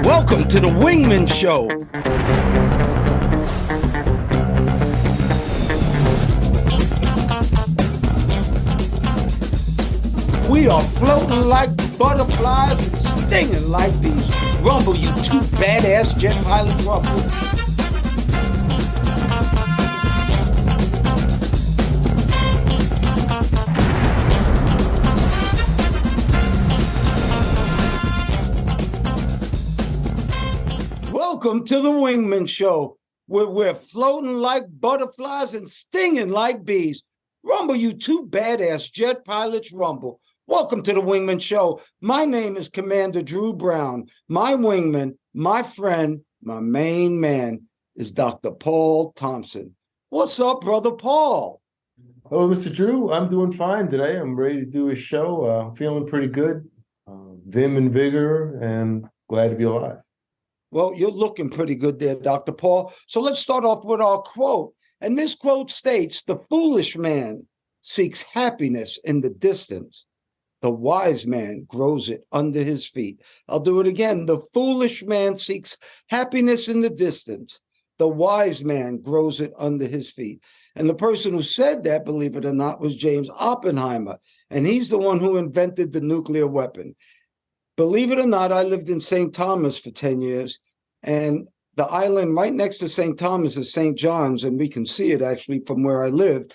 Welcome to the Wingmen Show. We are floating like butterflies and stinging like bees. Rumble, you two badass jet pilots, rumble. Welcome to the Wingman Show, where we're floating like butterflies and stinging like bees. Rumble, you two badass jet pilots, rumble. Welcome to the Wingman Show. My name is Commander Drew Brown. My wingman, my friend, my main man is Dr. Paul Thompson. What's up, brother Paul? Hello, Mr. Drew. I'm doing fine today. I'm ready to do a show. Feeling pretty good. Vim and vigor, and glad to be alive. Well, you're looking pretty good there, Dr. Paul. So let's start off with our quote. And this quote states, "The foolish man seeks happiness in the distance. The wise man grows it under his feet." I'll do it again. The foolish man seeks happiness in the distance. The wise man grows it under his feet. And the person who said that, believe it or not, was James Oppenheimer. And he's the one who invented the nuclear weapon. Believe it or not, I lived in St. Thomas for 10 years, and the island right next to St. Thomas is St. John's, and we can see it actually from where I lived.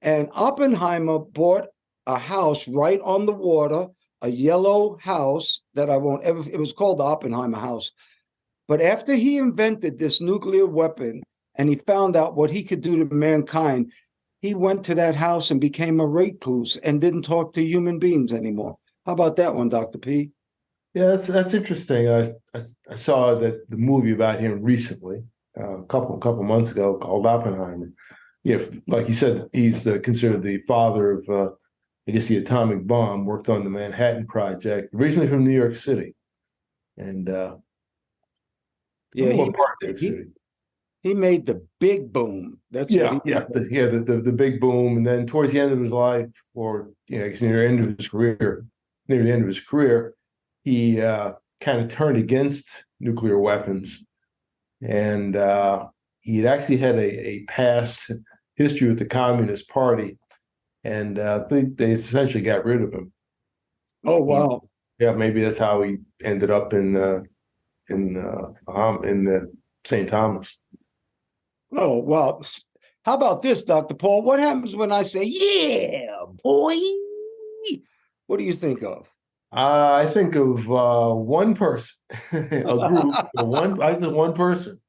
And Oppenheimer bought a house right on the water, a yellow house that I won't ever, it was called the Oppenheimer house. But after he invented this nuclear weapon and he found out what he could do to mankind, he went to that house and became a recluse and didn't talk to human beings anymore. How about that one, Dr. P? Yeah, that's interesting. I saw the movie about him recently, a couple months ago, called Oppenheimer. Yeah, like you said, he's considered the father of, I guess, the atomic bomb. Worked on the Manhattan Project, originally from New York City, and yeah, he made the big boom. That's the big boom. And then towards the end of his life, or near the end of his career, he kind of turned against nuclear weapons, and he'd actually had a past history with the Communist Party, and they essentially got rid of him. Oh wow! Yeah, maybe that's how he ended up in the St. Thomas. Oh well, how about this, Dr. Paul? What happens when I say, "Yeah, boy"? What do you think of? I think of one person, a group, one person.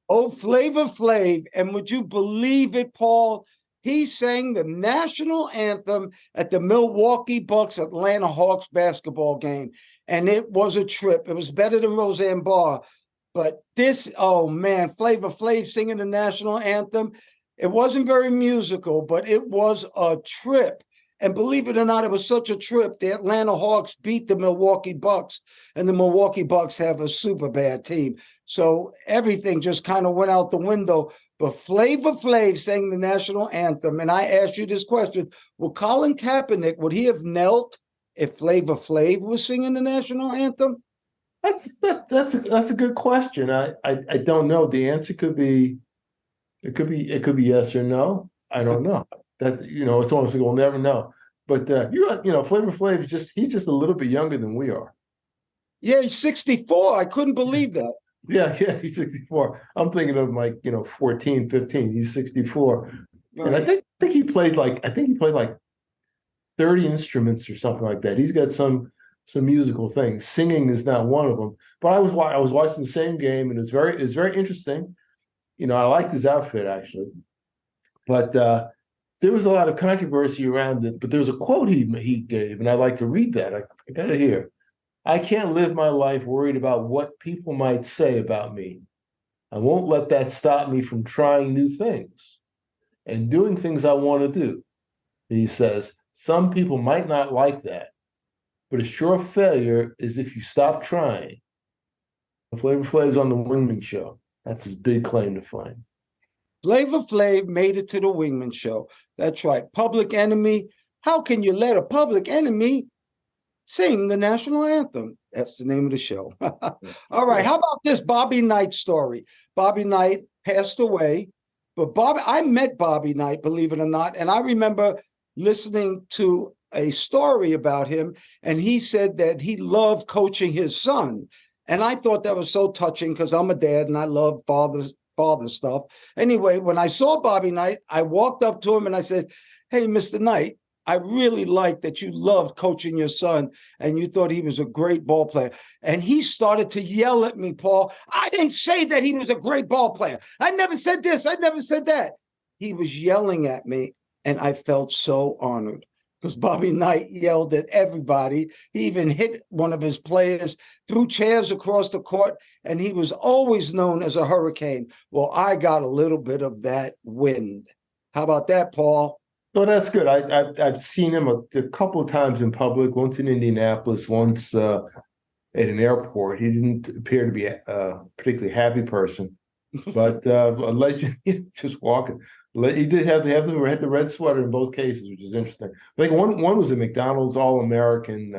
Oh, Flavor Flav. And would you believe it, Paul? He sang the national anthem at the Milwaukee Bucks Atlanta Hawks basketball game. And it was a trip. It was better than Roseanne Barr. But this, oh man, Flavor Flav singing the national anthem. It wasn't very musical, but it was a trip. And believe it or not, it was such a trip. The Atlanta Hawks beat the Milwaukee Bucks, and the Milwaukee Bucks have a super bad team. So everything just kind of went out the window. But Flavor Flav sang the national anthem. And I asked you this question: would Colin Kaepernick, would he have knelt if Flavor Flav was singing the national anthem? That's a good question. I don't know. The answer could be yes or no. I don't know. That, it's almost like we'll never know. But Flavor Flav he's just a little bit younger than we are. Yeah, he's 64. I couldn't believe that. Yeah, he's 64. I'm thinking of him 14, 15. He's 64. Right. And I think he played like 30 instruments or something like that. He's got some musical things. Singing is not one of them. But I was watching the same game, and it's very interesting. I liked his outfit actually. But there was a lot of controversy around it, but there was a quote he gave, and I'd like to read that. I got it here. "I can't live my life worried about what people might say about me. I won't let that stop me from trying new things and doing things I want to do." And he says, "Some people might not like that, but a sure failure is if you stop trying." Flavor Flav's on the Wingman Show. That's his big claim to fame. Flavor Flav made it to the Wingman Show. That's right. Public Enemy. How can you let a public enemy sing the national anthem. That's the name of the show. All right. How about this Bobby Knight story? Bobby Knight passed away, but I met Bobby Knight, believe it or not. And I remember listening to a story about him, and he said that he loved coaching his son. And I thought that was so touching because I'm a dad and I love father stuff. Anyway, when I saw Bobby Knight, I walked up to him and I said, "Hey, Mr. Knight, I really like that you loved coaching your son and you thought he was a great ball player." And he started to yell at me, Paul. "I didn't say that he was a great ball player. I never said this. I never said that." He was yelling at me, and I felt so honored because Bobby Knight yelled at everybody. He even hit one of his players, threw chairs across the court, and he was always known as a hurricane. Well, I got a little bit of that wind. How about that, Paul? No, that's good. I've seen him a couple of times in public. Once in Indianapolis, once at an airport. He didn't appear to be a particularly happy person, but a legend. Just walking. He did had the red sweater in both cases, which is interesting. I think one was a McDonald's All-American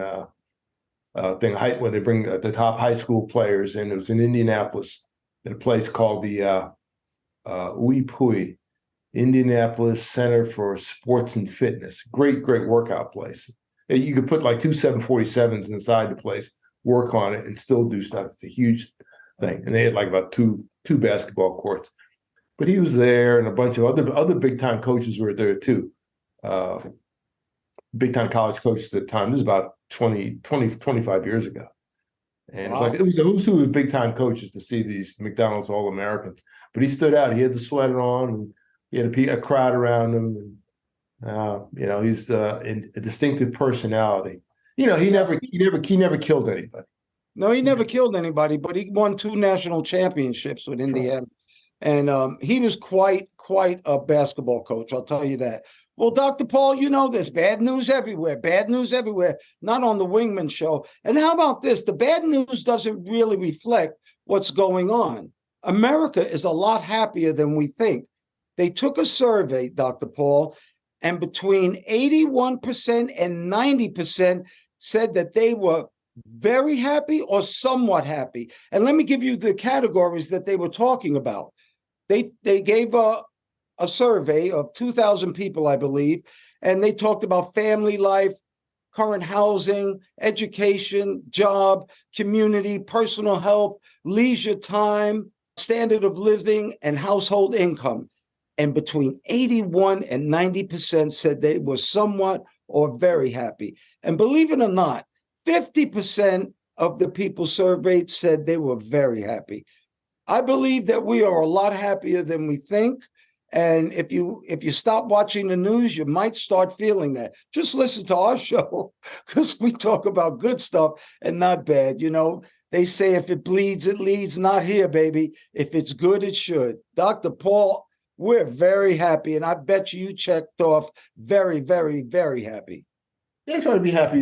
thing, where they bring the top high school players in. It was in Indianapolis at a place called the Pui, Indianapolis Center for Sports and Fitness. Great workout place. You could put like two 747s inside the place, work on it, and still do stuff. It's a huge thing. And they had like about two basketball courts. But he was there, and a bunch of other big time coaches were there too. Big time college coaches at the time. This is about 25 years ago. And wow. It was a who's who of big time coaches to see these McDonald's All Americans. But he stood out. He had the sweater on, and he had a crowd around him. And, he's a distinctive personality. He never killed anybody. No, he never killed anybody, but he won 2 national championships with Indiana. And he was quite a basketball coach, I'll tell you that. Well, Dr. Paul, you know this. Bad news everywhere. Bad news everywhere. Not on the Wingman Show. And how about this? The bad news doesn't really reflect what's going on. America is a lot happier than we think. They took a survey, Dr. Paul, and between 81% and 90% said that they were very happy or somewhat happy. And let me give you the categories that they were talking about. They gave a survey of 2,000 people, I believe, and they talked about family life, current housing, education, job, community, personal health, leisure time, standard of living, and household income. And between 81 and 90% said they were somewhat or very happy. And believe it or not, 50% of the people surveyed said they were very happy. I believe that we are a lot happier than we think. And if you stop watching the news, you might start feeling that. Just listen to our show because we talk about good stuff and not bad. They say if it bleeds, it leads. Not here, baby. If it's good, it should. Dr. Paul, we're very happy. And I bet you checked off very, very, very happy. Yeah, try to be happy.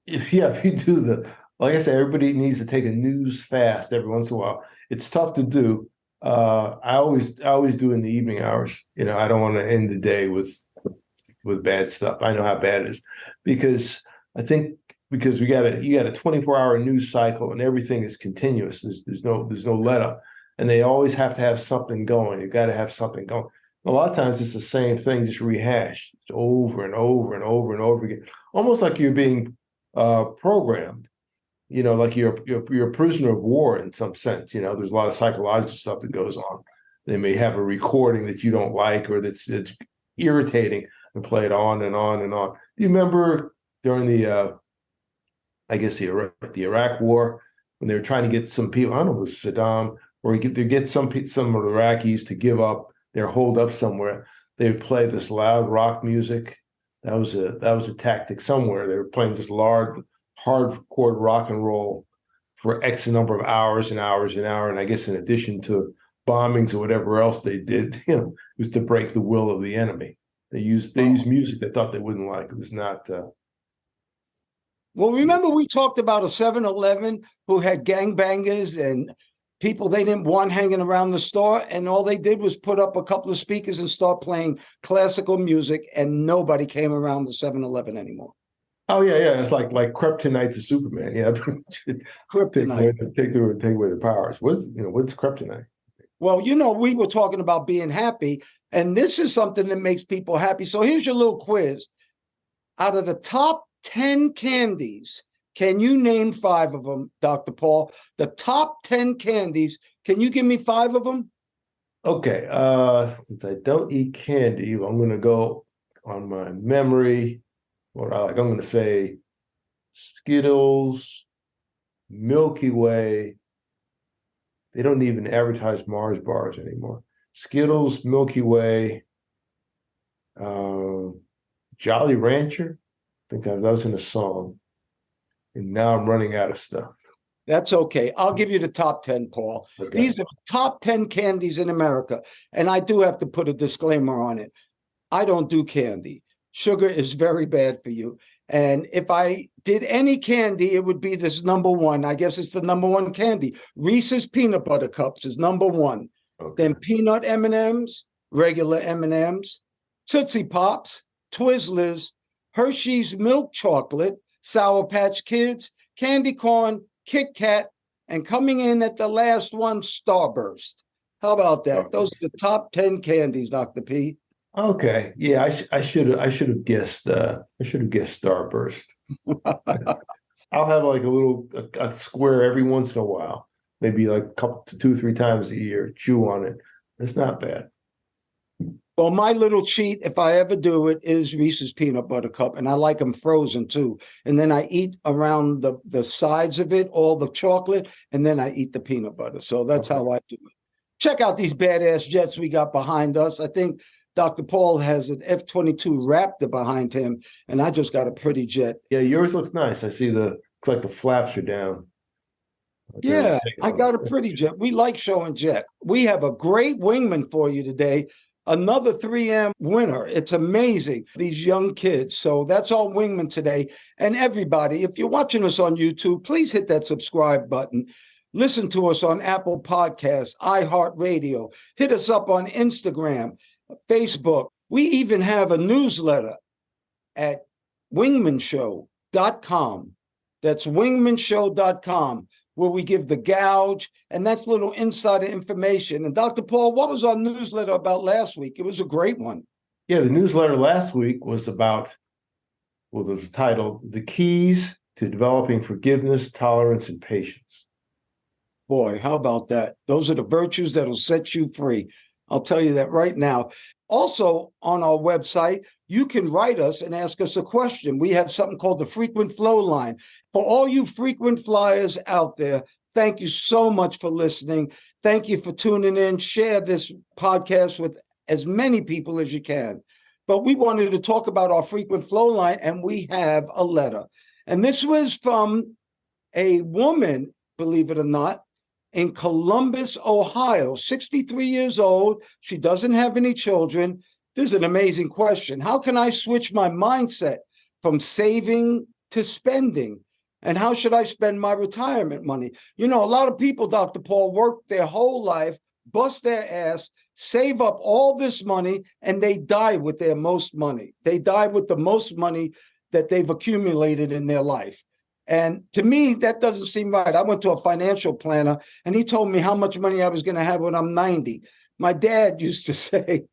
If you do like I said, everybody needs to take a news fast every once in a while. It's tough to do. I always do in the evening hours. I don't want to end the day with bad stuff. I know how bad it is because you got a 24-hour news cycle and everything is continuous. There's no let up, and they always have to have something going. You got to have something going. A lot of times it's the same thing, just rehashed. It's over and over and over and over again, almost like you're being programmed. Like you're a prisoner of war in some sense. There's a lot of psychological stuff that goes on. They may have a recording that you don't like or that's irritating and play it on and on and on. Do you remember during the Iraq War when they were trying to get some people? I don't know if it was Saddam, or get some of the Iraqis to give up. They're holed up somewhere. They would play this loud rock music. That was a tactic somewhere. They were playing this loud hardcore rock and roll for X number of hours and hours and hours. And I guess in addition to bombings or whatever else they did, it was to break the will of the enemy. They used music they thought they wouldn't like. It was not. Well, remember we talked about a 7-Eleven who had gangbangers and people they didn't want hanging around the store, and all they did was put up a couple of speakers and start playing classical music, and nobody came around the 7-Eleven anymore. Oh yeah. It's like kryptonite to Superman. Yeah, Kryptonite. take away the powers. What's kryptonite? Well, we were talking about being happy, and this is something that makes people happy. So here's your little quiz. Out of the top 10 candies, can you name 5 of them, Dr. Paul? The top 10 candies, can you give me 5 of them? Okay, since I don't eat candy, I'm gonna go on my memory. What I like, I'm gonna say Skittles, Milky Way. They don't even advertise Mars bars anymore. Skittles, Milky Way, Jolly Rancher. I think that was in a song. And now I'm running out of stuff. That's okay. I'll give you the top 10, Paul. Okay. These are the top 10 candies in America. And I do have to put a disclaimer on it. I don't do candy. Sugar is very bad for you. And if I did any candy, it would be this number one. I guess it's the number one candy. Reese's Peanut Butter Cups is number one. Okay. Then peanut M&Ms, regular M&Ms, Tootsie Pops, Twizzlers, Hershey's Milk Chocolate, Sour Patch Kids, Candy Corn, Kit Kat, and coming in at the last one, Starburst. How about that? Those are the top 10 candies, Dr. P. Okay. Yeah, I should have guessed Starburst. I'll have like a square every once in a while, maybe like a couple to 2 or 3 times a year, chew on it. It's not bad. Well, my little cheat, if I ever do it, is Reese's Peanut Butter Cup, and I like them frozen too. And then I eat around the sides of it, all the chocolate, and then I eat the peanut butter. So that's how I do it. Check out these badass jets we got behind us. I think Dr. Paul has an F-22 Raptor behind him, and I just got a pretty jet. Yeah, yours looks nice. I see looks like the flaps are down. Yeah, I got a pretty jet. We like showing jet. We have a great wingman for you today. Another 3M winner. It's amazing, these young kids. So that's all Wingman today. And everybody, if you're watching us on YouTube, please hit that subscribe button. Listen to us on Apple Podcasts, iHeartRadio. Hit us up on Instagram, Facebook. We even have a newsletter at wingmenshow.com. That's wingmenshow.com, where we give the gouge, and that's little insider information. And Dr. Paul, what was our newsletter about last week? It was a great one. Yeah, the newsletter last week was about, it was titled The Keys to Developing Forgiveness, Tolerance, and Patience. Boy, how about that? Those are the virtues that'll set you free. I'll tell you that right now. Also, on our website, you can write us and ask us a question. We have something called the Frequent Flow Line. For all you frequent flyers out there, thank you so much for listening. Thank you for tuning in. Share this podcast with as many people as you can. But we wanted to talk about our Frequent Flow Line, and we have a letter. And this was from a woman, believe it or not, in Columbus, Ohio, 63 years old. She doesn't have any children. This is an amazing question. How can I switch my mindset from saving to spending? And how should I spend my retirement money? A lot of people, Dr. Paul, work their whole life, bust their ass, save up all this money, and they die with their most money. They die with the most money that they've accumulated in their life. And to me, that doesn't seem right. I went to a financial planner, and he told me how much money I was going to have when I'm 90. My dad used to say,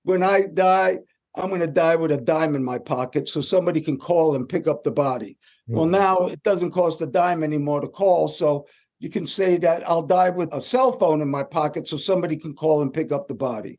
when I die, I'm going to die with a dime in my pocket so somebody can call and pick up the body. Mm-hmm. Well, now it doesn't cost a dime anymore to call. So you can say that I'll die with a cell phone in my pocket so somebody can call and pick up the body.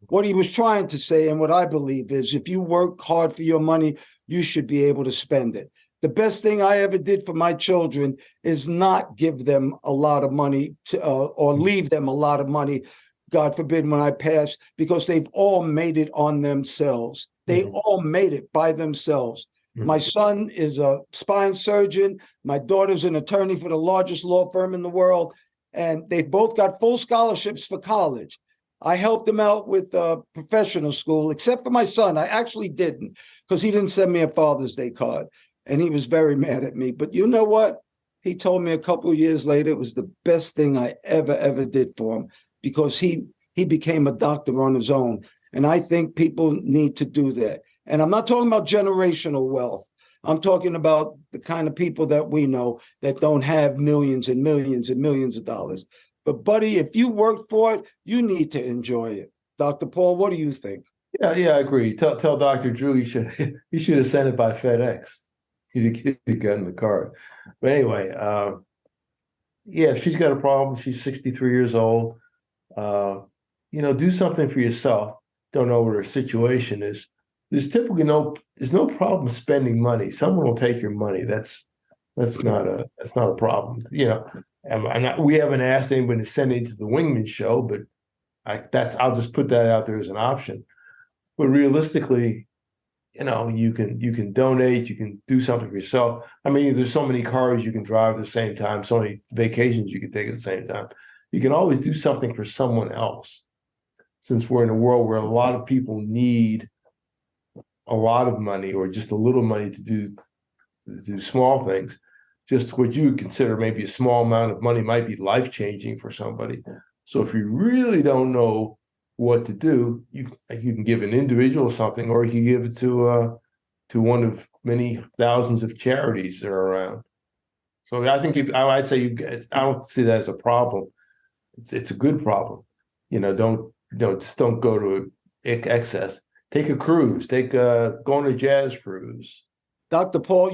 What he was trying to say, and what I believe, is if you work hard for your money, you should be able to spend it. The best thing I ever did for my children is not give them a lot of money or leave them a lot of money, God forbid, when I pass, because they've all made it on themselves. They all made it by themselves. My son is a spine surgeon. My daughter's an attorney for the largest law firm in the world, and they've both got full scholarships for college. I helped them out with professional school, except for my son. I actually didn't, because he didn't send me a Father's Day card. And he was very mad at me. But you know what? He told me a couple of years later it was the best thing I ever did for him, because he became a doctor on his own. And I think people need to do that. And I'm not talking about generational wealth. I'm talking about the kind of people that we know that don't have millions and millions and millions of dollars. But buddy, if you work for it, you need to enjoy it. Dr. Paul, what do you think? Yeah, I agree. Tell Dr. Drew he should he should have sent it by FedEx. He'd have gotten the card. But anyway, yeah, if she's got a problem, she's 63 years old. Do something for yourself. Don't know what her situation is. There's no problem spending money. Someone will take your money. That's not a problem. We haven't asked anybody to send it to the Wingman show, but I'll just put that out there as an option. But realistically, you can donate, you can do something for yourself. I mean, there's so many cars you can drive at the same time, so many vacations you can take at the same time. You can always do something for someone else. Since we're in a world where a lot of people need a lot of money or just a little money to do small things, just what you would consider maybe a small amount of money might be life-changing for somebody. So if you really don't know what to do, you can give an individual something, or you can give it to one of many thousands of charities that are around. So I think I'd say I don't see that as a problem. It's a good problem. Just don't go to excess. Take a cruise. Go on a jazz cruise. Dr. Paul,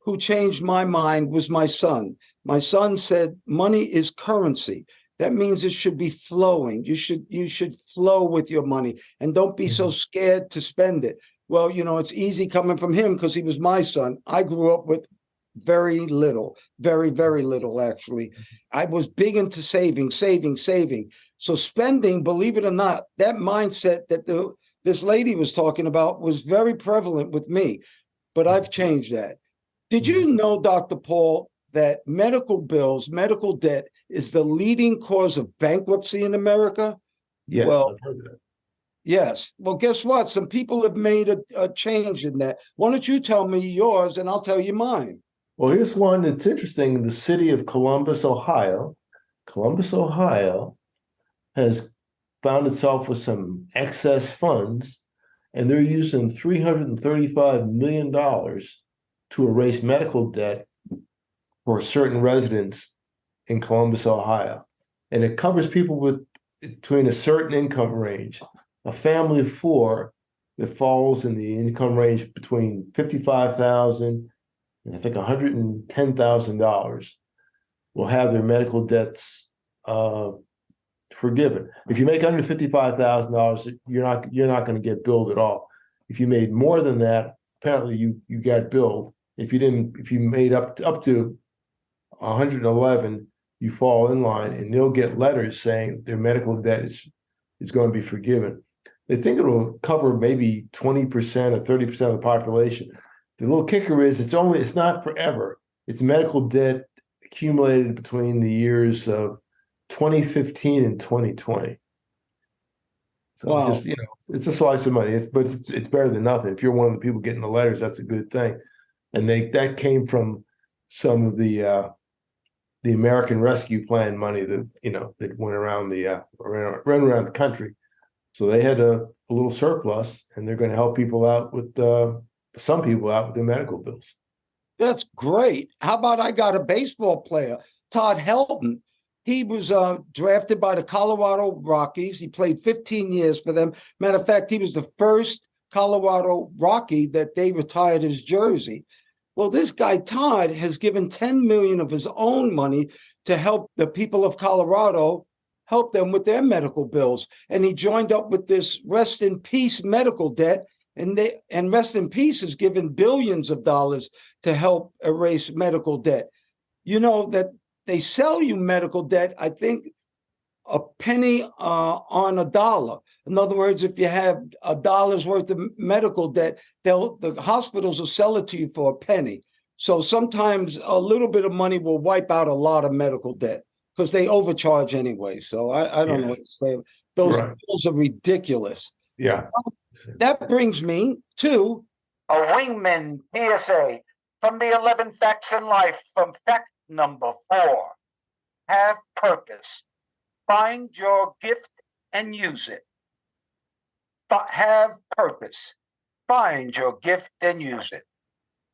who changed my mind was my son. My son said money is currency. That means it should be flowing. You should flow with your money and don't be so scared to spend it. Well, it's easy coming from him because he was my son. I grew up with very little, very, very little, actually. I was big into saving. So spending, believe it or not, that mindset that this lady was talking about was very prevalent with me, but I've changed that. Did you know, Dr. Paul, that medical debt is the leading cause of bankruptcy in America? Yes, well, I've heard that. Yes. Well, guess what? Some people have made a change in that. Why don't you tell me yours and I'll tell you mine? Well, here's one that's interesting. The city of Columbus, Ohio, has found itself with some excess funds, and they're using $335 million to erase medical debt for certain residents in Columbus, Ohio. And it covers people with between a certain income range. A family of four that falls in the income range between $55,000 and I think $110,000 will have their medical debts forgiven. If you make under $55,000, you're not going to get billed at all. If you made more than that, apparently you got billed. If you made up to 111, you fall in line, and they'll get letters saying their medical debt is going to be forgiven. They think it'll cover maybe 20% or 30% of the population. The little kicker is it's not forever. It's medical debt accumulated between the years of 2015 and 2020. So Wow. it's a slice of money. But it's better than nothing. If you're one of the people getting the letters, that's a good thing. And that came from some of the American Rescue Plan money that went around ran around the country. So they had a little surplus, and they're going to help people out with some people out with their medical bills. That's great. How about I got a baseball player, Todd Helton. He was drafted by the Colorado Rockies. He played 15 years for them. Matter of fact, he was the first Colorado Rocky that they retired his jersey. Well, this guy, Todd, has given $10 million of his own money to help the people of Colorado, help them with their medical bills. And he joined up with this Rest in Peace medical debt. And Rest in Peace has given billions of dollars to help erase medical debt. You know that they sell you medical debt, I think, a penny on a dollar. In other words, if you have $1 worth of medical debt, the hospitals will sell it to you for a penny. So sometimes a little bit of money will wipe out a lot of medical debt because they overcharge anyway. So I don't know what to say. Those bills are ridiculous. Yeah. That brings me to a Wingman PSA from the 11 Facts in Life, from fact number 4. Have purpose. Find your gift and use it. Have purpose. Find your gift and use it.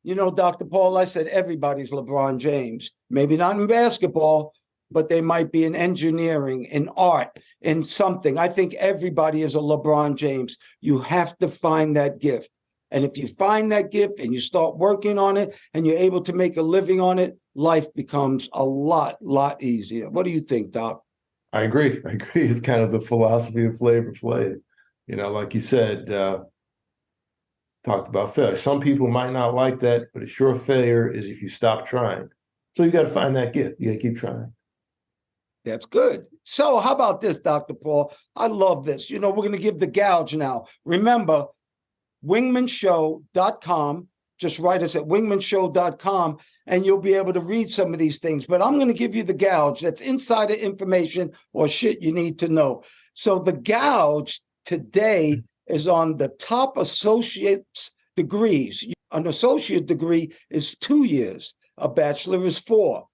You know, Dr. Paul, I said everybody's LeBron James. Maybe not in basketball, but they might be in engineering, in art, in something. I think everybody is a LeBron James. You have to find that gift. And if you find that gift and you start working on it and you're able to make a living on it, life becomes a lot easier. What do you think, Doc? I agree. I agree. It's kind of the philosophy of Flavor Flav. You know, like you said, talked about failure. Some people might not like that, but a sure failure is if you stop trying. So you got to find that gift. You got to keep trying. That's good. So how about this, Dr. Paul? I love this. You know, we're going to give the gouge now. Remember, wingmenshow.com. Just write us at wingmenshow.com and you'll be able to read some of these things. But I'm going to give you the gouge. That's insider information or shit you need to know. So the gouge today is on the top associate's degrees. An associate degree is 2 years. A bachelor is 4.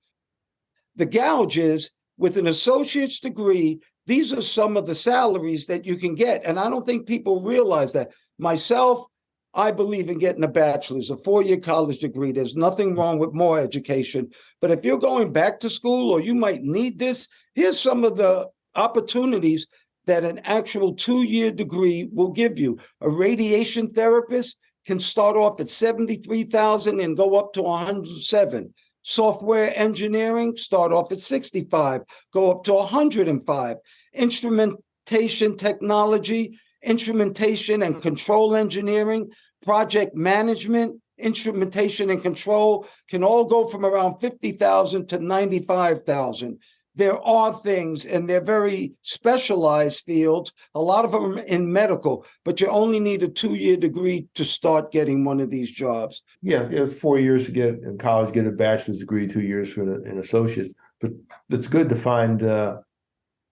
The gouge is with an associate's degree. These are some of the salaries that you can get. And I don't think people realize that. Myself, I believe in getting a bachelor's, a 4-year college degree. There's nothing wrong with more education. But if you're going back to school or you might need this, here's some of the opportunities that an actual 2-year degree will give you. A radiation therapist can start off at $73,000 and go up to $107,000. Software engineering start off at $65,000, go up to $105,000. Instrumentation technology, instrumentation and control engineering, project management, instrumentation and control can all go from around $50,000 to $95,000. There are things, and they're very specialized fields, a lot of them in medical, but you only need a 2-year degree to start getting one of these jobs. Yeah, 4 years to get in college, get a bachelor's degree, 2 years for an associate's. But it's good to find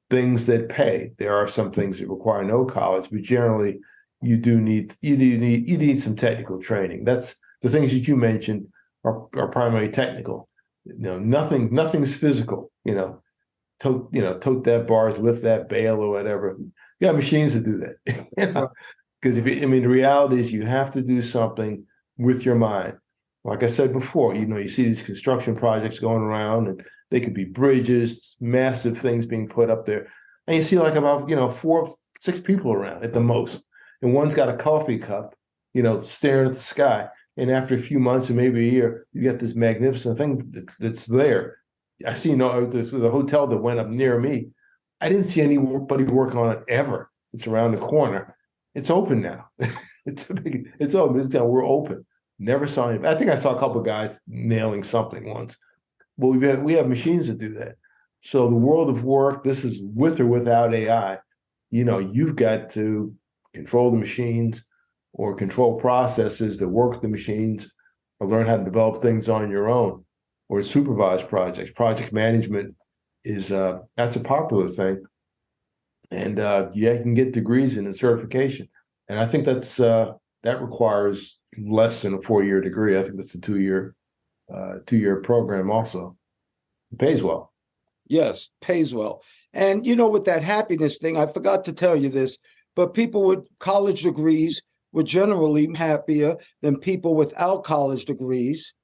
things that pay. There are some things that require no college, but generally you need some technical training. That's the things that you mentioned are primarily technical. You know, nothing's physical, tote that bars, lift that bale or whatever. You got machines that do that. Because the reality is you have to do something with your mind. Like I said before, you see these construction projects going around and they could be bridges, massive things being put up there. And you see like about, 4, 6 people around at the most. And one's got a coffee cup, staring at the sky. And after a few months or maybe a year, you get this magnificent thing that's there. I see this was a hotel that went up near me. I didn't see anybody working on it ever. It's around the corner. It's open now. It's open. We're open. Never saw anybody. I think I saw a couple of guys nailing something once. But we have machines that do that. So the world of work, this is with or without AI. You've got to control the machines or control processes that work the machines or learn how to develop things on your own or supervise projects. Project management is that's a popular thing. And you can get degrees in and certification. And I think that requires less than a 4-year degree. I think that's a 2-year program also. It pays well. Yes, pays well. And with that happiness thing, I forgot to tell you this, but people with college degrees were generally happier than people without college degrees.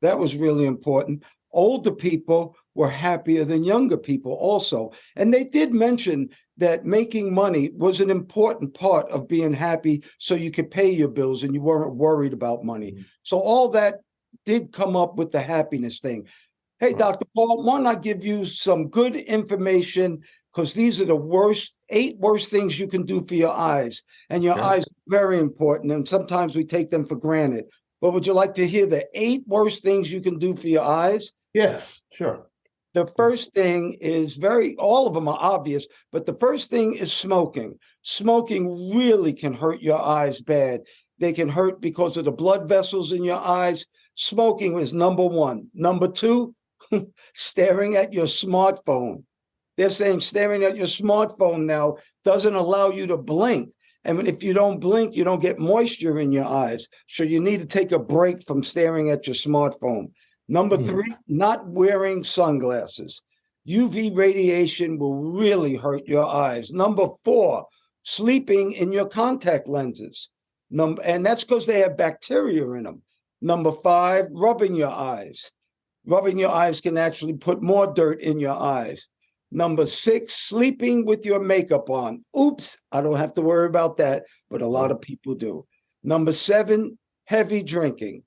That was really important. Older people were happier than younger people also. And they did mention that making money was an important part of being happy so you could pay your bills and you weren't worried about money. Mm-hmm. So all that did come up with the happiness thing. Hey, right. Dr. Paul, why not give you some good information, because these are the 8 worst things you can do for your eyes. And your eyes are very important, and sometimes we take them for granted. But would you like to hear the 8 worst things you can do for your eyes? Yes, sure. The first thing is all of them are obvious, but the first thing is smoking. Smoking really can hurt your eyes bad. They can hurt because of the blood vessels in your eyes. Smoking is number 1. Number 2, staring at your smartphone. They're saying staring at your smartphone now doesn't allow you to blink. And if you don't blink, you don't get moisture in your eyes. So you need to take a break from staring at your smartphone. Number 3, not wearing sunglasses. UV radiation will really hurt your eyes. Number 4, sleeping in your contact lenses. And that's because they have bacteria in them. Number 5, rubbing your eyes. Rubbing your eyes can actually put more dirt in your eyes. Number 6, sleeping with your makeup on. Oops, I don't have to worry about that, but a lot of people do. Number 7, heavy drinking.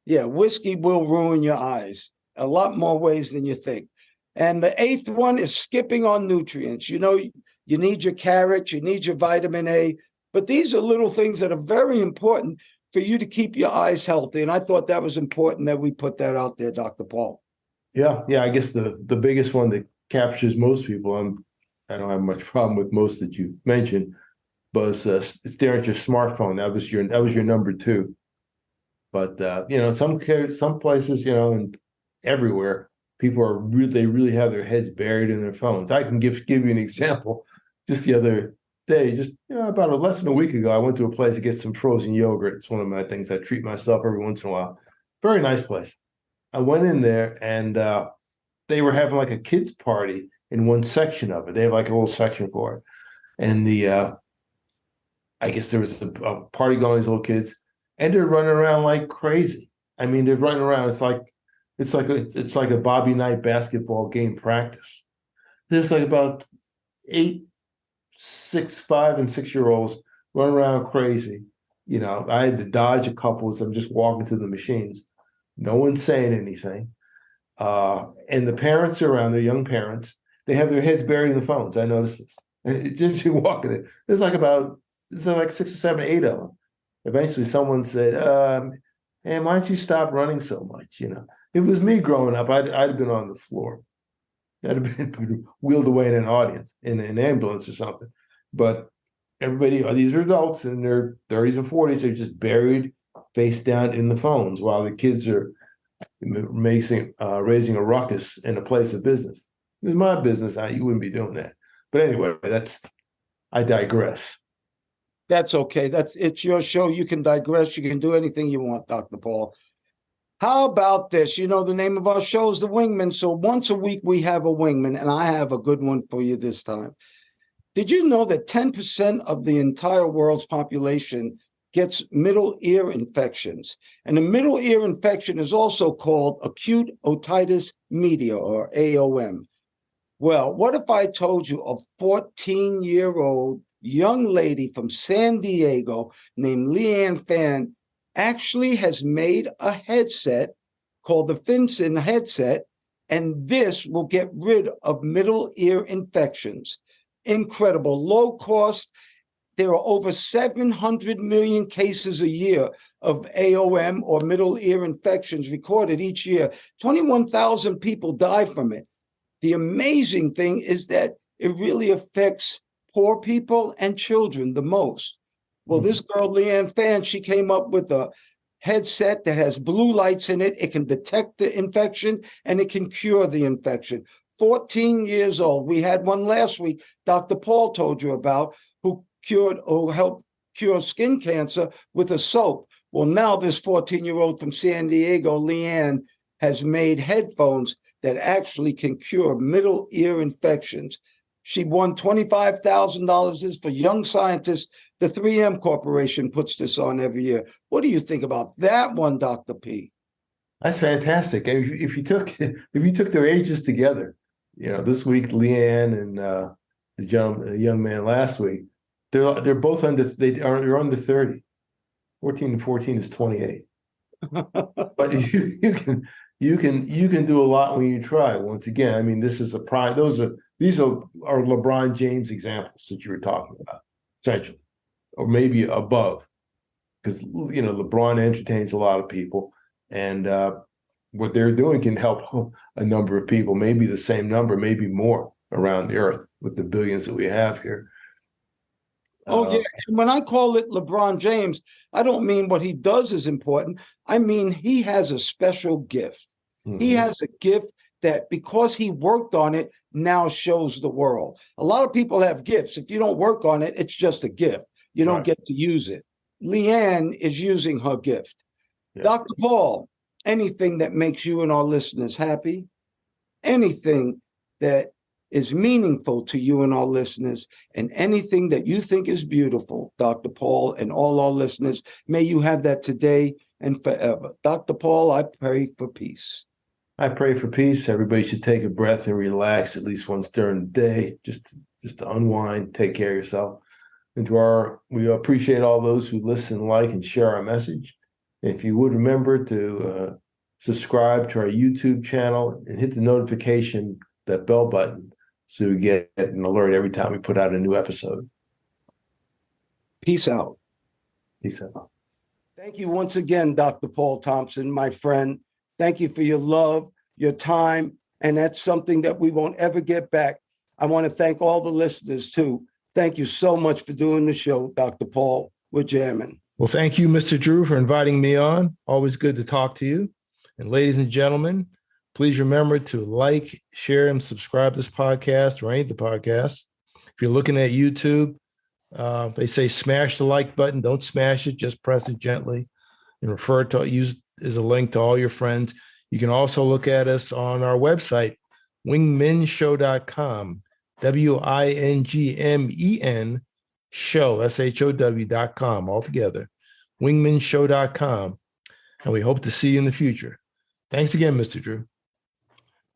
Yeah, whiskey will ruin your eyes a lot more ways than you think. And the 8th one is skipping on nutrients. You know, you need your carrots, you need your vitamin A, but these are little things that are very important for you to keep your eyes healthy. And I thought that was important that we put that out there, Dr. Paul. Yeah, I guess the biggest one that captures most people, I don't have much problem with most that you mentioned, but staring at your smartphone. That was your number 2. But some places, and everywhere, people they really have their heads buried in their phones. I can give you an example. Just the other day, about less than a week ago, I went to a place to get some frozen yogurt. It's one of my things I treat myself every once in a while. Very nice place. I went in there and they were having like a kids party in one section of it. They have like a little section for it. And I guess there was a party going, these little kids, and they're running around like crazy. I mean, they're running around. It's like a Bobby Knight basketball game practice. There's like about 8, 6, 5, and 6-year-olds running around crazy. I had to dodge a couple as I'm just walking to the machines. No one's saying anything. And the parents are around, they're young parents. They have their heads buried in the phones. I noticed this. It's interesting walking it. There's like 6 or 7, 8 of them. Eventually someone said, hey, why don't you stop running so much? It was me growing up. I'd have been on the floor. I'd have been wheeled away in an audience, in an ambulance or something. But everybody, these are adults in their 30s and 40s, they're just buried face down in the phones while the kids are raising a ruckus in a place of business. It was my business. You wouldn't be doing that. But anyway, I digress. That's okay. It's your show. You can digress. You can do anything you want, Dr. Paul. How about this? The name of our show is The Wingmen. So once a week we have a wingman, and I have a good one for you this time. Did you know that 10% of the entire world's population gets middle ear infections? And a middle ear infection is also called acute otitis media, or AOM. Well, what if I told you a 14-year-old young lady from San Diego named Leanne Fan actually has made a headset called the Finson headset, and this will get rid of middle ear infections. Incredible, low cost. There are over 700 million cases a year of AOM, or middle ear infections, recorded each year. 21,000 people die from it. The amazing thing is that it really affects poor people and children the most. Well, this girl, Leanne Fan, she came up with a headset that has blue lights in it. It can detect the infection and it can cure the infection. 14 years old. We had one last week, Dr. Paul told you about, who helped cure skin cancer with a soap. Well, now this 14-year-old from San Diego, Leanne, has made headphones that actually can cure middle ear infections. She won $25,000. This for young scientists. The 3M Corporation puts this on every year. What do you think about that one, Dr. P? That's fantastic. And if you took their ages together, this week Leanne and the young man last week, they're both they're under 30. 14 and 14 is 28. But you can do a lot when you try. Once again, I mean, this is these are LeBron James examples that you were talking about, essentially, or maybe above, because LeBron entertains a lot of people, and what they're doing can help a number of people, maybe the same number, maybe more around the earth with the billions that we have here. Oh, yeah. And when I call it LeBron James, I don't mean what he does is important. I mean, he has a special gift. Mm-hmm. He has a gift that, because he worked on it, now shows the world. A lot of people have gifts. If you don't work on it, it's just a gift. You don't get to use it. Leanne is using her gift. Yeah. Dr. Paul, anything that makes you and our listeners happy, anything that is meaningful to you and our listeners, and anything that you think is beautiful, Dr. Paul and all our listeners, may you have that today. and forever. Dr. Paul, I pray for peace. I pray for peace. Everybody should take a breath and relax at least once during the day, just to unwind, take care of yourself. And we appreciate all those who listen, like, and share our message. If you would remember to subscribe to our YouTube channel and hit the notification, that bell button, so you get an alert every time we put out a new episode. Peace out. Peace out. Thank you once again, Dr. Paul Thompson, my friend. Thank you for your love, your time, and that's something that we won't ever get back. I want to thank all the listeners, too. Thank you so much for doing the show, Dr. Paul. We're jamming. Well, thank you, Mr. Drew, for inviting me on. Always good to talk to you. And ladies and gentlemen, please remember to like, share, and subscribe to this podcast or any of the podcasts. If you're looking at YouTube, they say smash the like button. Don't smash it. Just press it gently and use as a link to all your friends. You can also look at us on our website, wingmenshow.com, WINGMEN show, SHOW.com, altogether, wingmenshow.com. And we hope to see you in the future. Thanks again, Mr. Drew.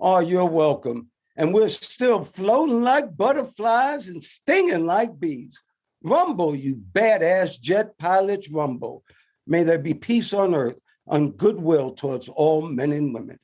Oh, you're welcome. And we're still floating like butterflies and stinging like bees. Rumble, you badass jet pilots, rumble. May there be peace on earth, and goodwill towards all men and women.